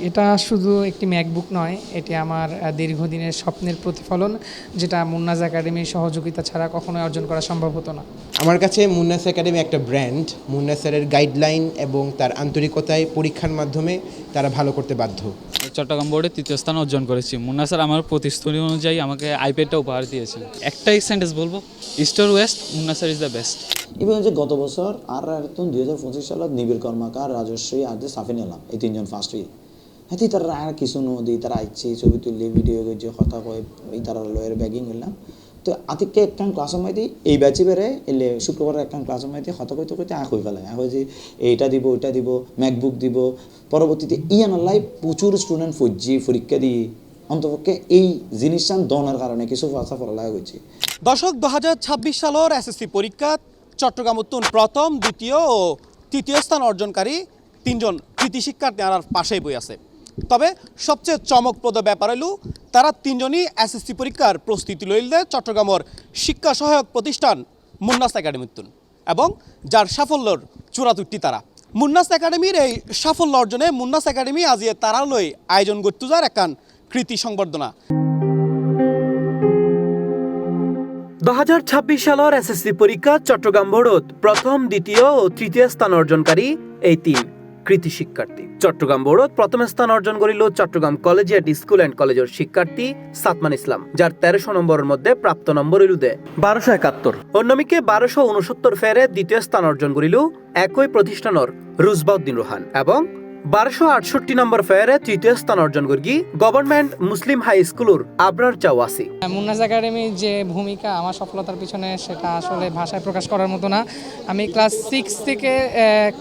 এটা শুধু একটি ম্যাকবুক নয়, এটি আমার দীর্ঘদিনের স্বপ্নের প্রতিফলন, যেটা মুন্নাজ একাডেমির সহযোগিতা ছাড়া কখনোই অর্জন করা সম্ভব হতো না। আমার কাছে মুন্নাস একাডেমি একটা ব্র্যান্ড। মুন্নাস স্যারের গাইডলাইন এবং তার আন্তরিকতায় পরীক্ষার মাধ্যমে তারা ভালো করতে বাধ্য। চট্টগ্রাম বোর্ডে ৩য় স্থান অর্জন করেছি। মুন্না স্যার আমার প্রতিশ্রুতি অনুযায়ী আমাকে আইপ্যাডটা উপহার দিয়েছেন। একটাই সেন্টেন্স বলবো, east or West, Munna sir is the best. এবং যে গত বছর আর 2025 সালত নিবিড় কর্মকার, রাজশ্রী আর যে সাফিন এলাম, এই তিনজন ফার্স্ট হই। হ্যাঁ তারা আর কিছু নদী তারা আইছে ছবি তুললে ভিডিও করছে কথা কয় এই তারা লয়ের ব্যাগিং হইলাম। তো আতিককে একখান ক্লাসের মধ্যে এই ব্যাচে বেড়ে এলে শুক্রবার একখান ক্লাসের মধ্যে কথা কইতে কইতে আঁক হয়ে ফেলায় যে এইটা দিব ওইটা দিব ম্যাকবুক দিব। পরবর্তীতে ইয়ানাল্লাই প্রচুর স্টুডেন্ট পরীক্ষা দিয়ে অন্তপক্ষে এই জিনিসটা দনের কারণে কিছু ভাষা পড়ালেখা করছে। দর্শক 2026 সালের এসএসসি পরীক্ষা চট্টগ্রাম উত্তর প্রথম, দ্বিতীয় ও তৃতীয় স্থান অর্জনকারী তিনজন কৃতি শিক্ষার্থী আর পাশেই বই আছে। তবে সবচেয়ে চমকপ্রদ ব্যাপার হলো তারা তিনজনই এসএসসি পরীক্ষার প্রস্তুতি লইলে চট্টগ্রামের শিক্ষা সহায়ক প্রতিষ্ঠান মুন্নাস একাডেমি এবং যার সাফল্যর চূড়াতুটি তারা। মুন্নাস একাডেমির এই সাফল্য অর্জনে মুন্নাস একাডেমি আজিয়ে তারা লই আয়োজন করতে যার একখান কৃতি সংবর্ধনা। 2026 সালের এসএসসি পরীক্ষা চট্টগ্রাম বোর্ডত প্রথম, দ্বিতীয় ও তৃতীয় স্থান অর্জনকারী এই তিন কৃতি শিক্ষার্থী। চট্টগ্রাম বোর্ডত প্রথম স্থান অর্জন করিল চট্টগ্রাম কলেজিয়েট স্কুল অ্যান্ড কলেজের শিক্ষার্থী সাতমান ইসলাম, যার 1300 নম্বরের মধ্যে প্রাপ্ত নম্বর হইল 1271। অন্যদিকে 1269 ফেরে দ্বিতীয় স্থান অর্জন করিল একই প্রতিষ্ঠানের রুজবাউদ্দিন রোহান এবং 1268 নম্বর ফেয়ারে তৃতীয় স্থান অর্জন করি গভর্নমেন্ট মুসলিম হাই স্কুলের আবরার চাওয়াসি। মুন্নাজ একাডেমির যে ভূমিকা আমার সফলতার পিছনে, সেটা আসলে ভাষায় প্রকাশ করার মতো না। আমি ক্লাস 6 থেকে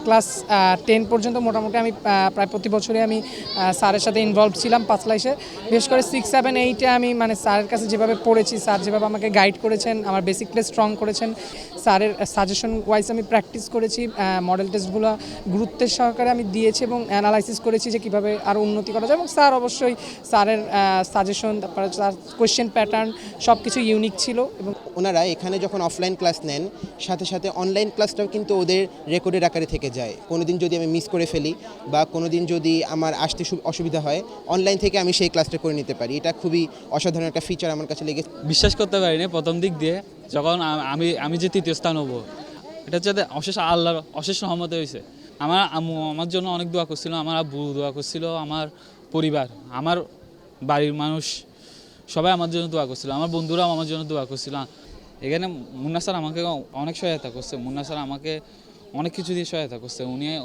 ক্লাস 10 পর্যন্ত মোটামুটি আমি প্রায় প্রতি বছরই আমি স্যারের সাথে ইনভলভ ছিলাম পাঁচলাইশে। বিশেষ করে 6, 7, 8-এ আমি মানে স্যারের কাছে যেভাবে পড়েছি, স্যার যেভাবে আমাকে গাইড করেছেন, আমার বেসিকটা স্ট্রং করেছেন, স্যারের সাজেশন ওয়াইজ আমি প্র্যাকটিস করেছি, মডেল টেস্টগুলো গুরুত্বের সহকারে আমি দিয়েছি এবং অ্যানালাইসিস করেছি যে কীভাবে আরও উন্নতি করা যায়। এবং স্যার অবশ্যই স্যারের সাজেশন, তারপরে স্যার কোয়েশ্চেন প্যাটার্ন সব কিছু ইউনিক ছিল। এবং ওনারা এখানে যখন অফলাইন ক্লাস নেন, সাথে সাথে অনলাইন ক্লাসটাও কিন্তু ওদের রেকর্ডের আকারে থেকে যায়। কোনো দিন যদি আমি মিস করে ফেলি বা কোনো দিন যদি আমার আসতে অসুবিধা হয়, অনলাইন থেকে আমি সেই ক্লাসটা করে নিতে পারি। এটা খুবই অসাধারণ একটা ফিচার আমার কাছে লেগেছে। বিশ্বাস করতে পারিনি প্রথম দিক দিয়ে যখন আমি যে তৃতীয় স্থান হবো, এটা হচ্ছে অশেষ আল্লাহর অশেষ রহমতে হয়েছে। আমার আম্মু আমার জন্য অনেক দোয়া করছিল, আমার আব্বু দোয়া করছিল, আমার পরিবার, আমার বাড়ির মানুষ সবাই আমার জন্য দোয়া করছিল, আমার বন্ধুরাও আমার জন্য দোয়া করছিল। এখানে মুন্না স্যার আমাকে অনেক সহায়তা করছে, মুন্না স্যার আমাকে অনেক কিছু দিয়ে সহায়তা করছে,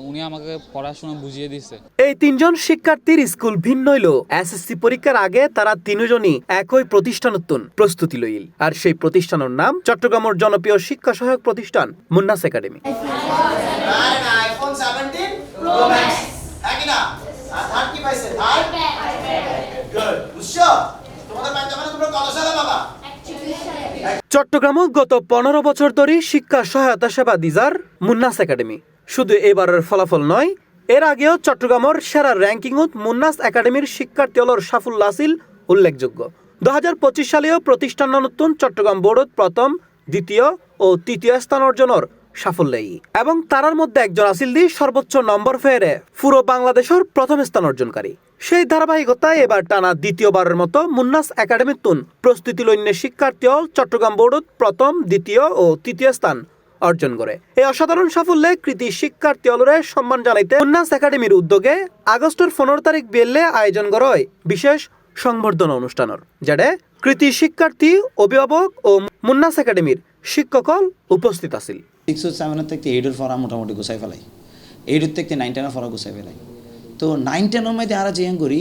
উনি আমাকে পড়াশোনা বুঝিয়ে দিচ্ছে। এই তিনজন শিক্ষার্থীর স্কুল ভিন্ন হইল এসএসসি পরীক্ষার আগে তারা তিনজনই একই প্রতিষ্ঠানতুন প্রস্তুতি লইল, আর সেই প্রতিষ্ঠানের নাম চট্টগ্রামের জনপ্রিয় শিক্ষা সহায়ক প্রতিষ্ঠান মুন্নাস একাডেমি। চট্টগ্রামত গত 15 বছর ধরে শিক্ষা সহায়তা সেবা দিজার মুন্নাস একাডেমি। শুধু এবারের ফলাফল নয়, এর আগেও চট্টগ্রামের সেরা র্যাঙ্কিংত মুন্নাস একাডেমির শিক্ষার্থীদের সাফল্য আছিল উল্লেখযোগ্য। 2025 সালেও প্রতিষ্ঠান নতুন চট্টগ্রাম বোর্ডত প্রথম, দ্বিতীয় ও তৃতীয় স্থান অর্জনের সাফল্যই এবং তারার মধ্যে একজন আছিল সর্বোচ্চ নম্বর ফেরে পুরো বাংলাদেশের প্রথম স্থান অর্জনকারী। সেই ধারাবাহিকতায় এবার টানা দ্বিতীয়বারের মতো মুন্নাস একাডেমির তুন প্রস্তুতি লইন্যে শিক্ষার্থী চট্টগ্রাম বোর্ডত প্রথম, দ্বিতীয় ও তৃতীয় স্থান অর্জন করে। এই অসাধারণ সাফল্যে কৃতি শিক্ষার্থী অলরে সম্মান জানাইতে মুন্নাস একাডেমির উদ্যোগে আগস্টের 15 তারিখ বিয়েলে আয়োজন করা হয় বিশেষ সংবর্ধনা অনুষ্ঠানের, যেটা কৃতি শিক্ষার্থী, অভিভাবক ও মুন্নাস একাডেমির শিক্ষকল উপস্থিত আছিল। 6 ও 7 থেকে 8 ফরা মোটামুটি গুছাই ফেলাই, 8 থেকে 9, 10 ফরা গুছাই ফেলাই। তো 9, 10 মধ্যে আর যে করি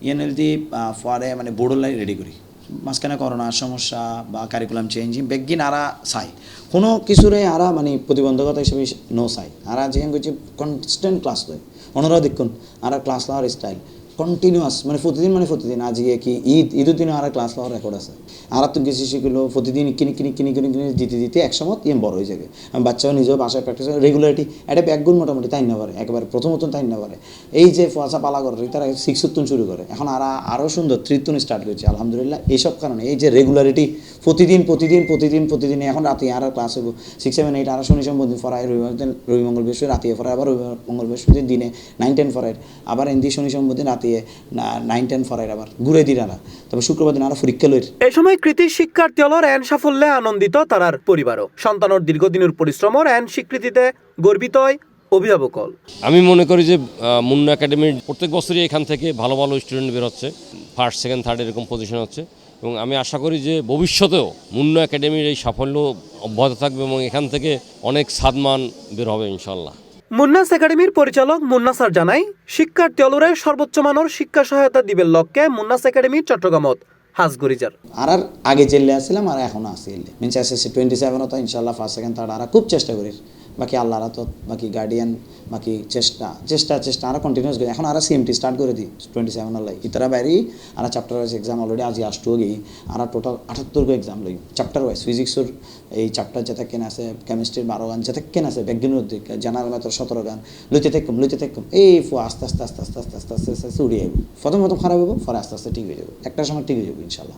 ইএনএলটি ফরে মানে বোর্ড লাই রেডি করি। মাঝখানে করোনার সমস্যা বা কারিকুলাম চেঞ্জিং বেগিন আরা চাই কোনো কিছুরে আরা মানে প্রতিবন্ধকতা হিসেবে নো চাই। আরা যে করছি কনস্ট্যান্ট ক্লাস লয়, অনরা দেখুন আর ক্লাস লওয়ার স্টাইল কন্টিনিউয়াস, মানে প্রতিদিন আজকে কি ঈদের দিনে আর ক্লাস লওয়ার রেকর্ড আছে। আর তো গেছি সেগুলো প্রতিদিন কিনে দিতে একসময় বড় হয়ে যাবে। বাচ্চাও নিজেও বাসায় প্র্যাকটিস করে রেগুলারিটি এটা একগুণ মোটামুটি তাই না পারে, একবার প্রথমত তাই না পারে। এই যে ফসা পালা করে তারা 6 শুরু করে, এখন আরও সুন্দর 3 স্টার্ট করেছে আলহামদুলিল্লাহ। এইসব কারণে এই যে রেগুলারিটি প্রতিদিন এখন রাতে আর ক্লাস হবো 6, 7, 8 আরও শনি সোমবার দিন ফরায়, রবি মঙ্গল বৃহস্পতি রাতে ফরায়, আবার রবি মঙ্গল বৃহস্পতি দিনে 9, 10 ফরায়, আবার এনদি শনি সোমবার দিন রাতে দিয়ে 9-10 ফরাইর আবার ঘুরে দিন আরা তবে শুক্রবার দিন আরা পরীক্ষা লইর। এ সময় কৃতি শিক্ষার্থী হলর এন সাফল্যে আনন্দিত তারার পরিবারও। সন্তানের দীর্ঘদিনের পরিশ্রমর এন স্বীকৃতিতে গর্বিত হয় অভিভাবক হল। আমি মনে করি যে মুন্না একাডেমির প্রত্যেক বছরই এখান থেকে ভালো ভালো স্টুডেন্ট বেরোচ্ছে, ফার্স্ট সেকেন্ড থার্ড এরকম পজিশন হচ্ছে, এবং আমি আশা করি যে ভবিষ্যতেও মুন্না একাডেমির এই সাফল্য অব্যাহত থাকবে এবং এখান থেকে অনেক সাদমান বের হবে ইনশাল্লাহ। মুন্নাস একাডেমির পরিচালক মুন্না স্যার জানাই শিক্ষার্থী হলরে সর্বোচ্চ মানের শিক্ষা সহায়তা দিবের লক্ষ্যে মুন্নাস একাডেমি চট্টগ্রামত হাজগরিজার। আর আগে জেলে আসছিলাম আর এখনো আসি এলে মিনস SSC 27 তো ইনশাল্লাহ ফার্স্ট সেকেন্ড থার্ড আর খুব চেষ্টা করি, বাকি আল্লাহরা তো বাকি গার্ডিয়ান বাকি চেষ্টা আর কন্টিনিউস করি। এখন আর CMT স্টার্ট করে দিই 27 লাই ইতারা বাইরে আর চ্যাপ্টার ওয়াইজ এক্সাম অলরেডি আজ আসতেও গিয়ে আর টোটাল 78 গো এক্সাম লই চ্যাপ্টার ওয়াইজ। ফিজিক্সের এই চ্যাপ্টার যেটা কেন আছে, কেমিস্ট্রির 12 গান যেটা কেন আছে, বিজ্ঞানের দিক জেনারেল ম্যাথের 17 গান লইতে থাকুম এই আস্তে আস্তে উড়িয়ে যাবো। প্রথম খারাপ হবো, পরে আস্তে আস্তে ঠিক হয়ে যাবো, একটা সময় ঠিক হয়ে যাবো ইনশাল্লাহ।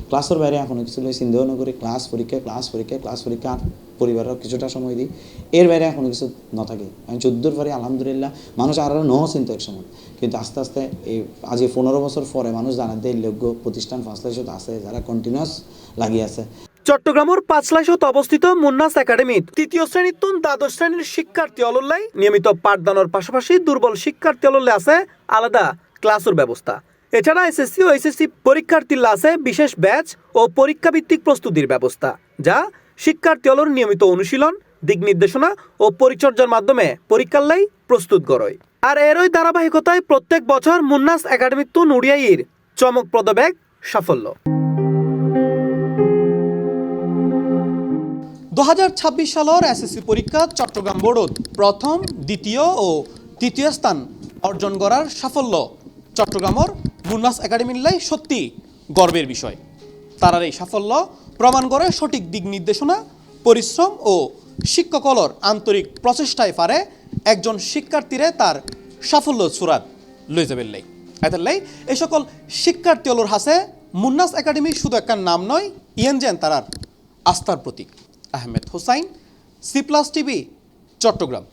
ক্লাসের বাইরে এখনো কিছু সন্দেহ না করি, ক্লাস পরীক্ষা আর পরিবারের কিছুটা সময় দিই, এর বাইরে এখনো কিছু না থাকে। আমি 14 পরে আলহামদুলিল্লাহ মানুষ আরও চিন্তা এক সময়, কিন্তু আস্তে আস্তে এই আজ 15 বছর পরে মানুষ জানাতে এই যোগ্য প্রতিষ্ঠান ফাঁসলাইশত আছে যারা কন্টিনিউয়াস লাগিয়ে আছে। চট্টগ্রামের পাঁচলাইশত অবস্থিত মুন্নাস একাডেমিত 3য় শ্রেণীর তুন 12 শ্রেণীর শিক্ষার্থী অলল্লাই নিয়মিত পাঠদানের পাশাপাশি দুর্বল শিক্ষার্থী অলল্লে আছে আলাদা ক্লাসের ব্যবস্থা। এছাড়া SSC ও SSC পরীক্ষার্থীর আছে বিশেষ ব্যাচ ও পরীক্ষা ভিত্তিক প্রস্তুতির ব্যবস্থা, যা শিক্ষার্থী অলর নিয়মিত অনুশীলন, দিক নির্দেশনা ও পরিচর্যার মাধ্যমে পরীক্ষার লাই প্রস্তুত করয়। আর এরই ধারাবাহিকতায় প্রত্যেক বছর মুন্নাস একাডেমির তুন উড়িয়াইয়ের চমকপ্রদ ব্যাগ সাফল্য। 2026 সালের SSC পরীক্ষা চট্টগ্রাম বোর্ডত প্রথম, দ্বিতীয় ও তৃতীয় স্থান অর্জন করার সাফল্য চট্টগ্রামের মুন্নাস একাডেমির লাই সত্যি গর্বের বিষয়। তারার এই সাফল্য প্রমাণ করে সঠিক দিক নির্দেশনা, পরিশ্রম ও শিক্ষকলর আন্তরিক প্রচেষ্টায় পারে একজন শিক্ষার্থীরে তার সাফল্য চূড়াত লই যাবেন লাই। এতারলাই এই সকল শিক্ষার্থীলর হাসে মুন্নাস একাডেমি শুধু একটা নাম নয়, ইয়েনজেন তারার আস্থার প্রতীক। Ahmed Hossain, C+ TV, Chittagong.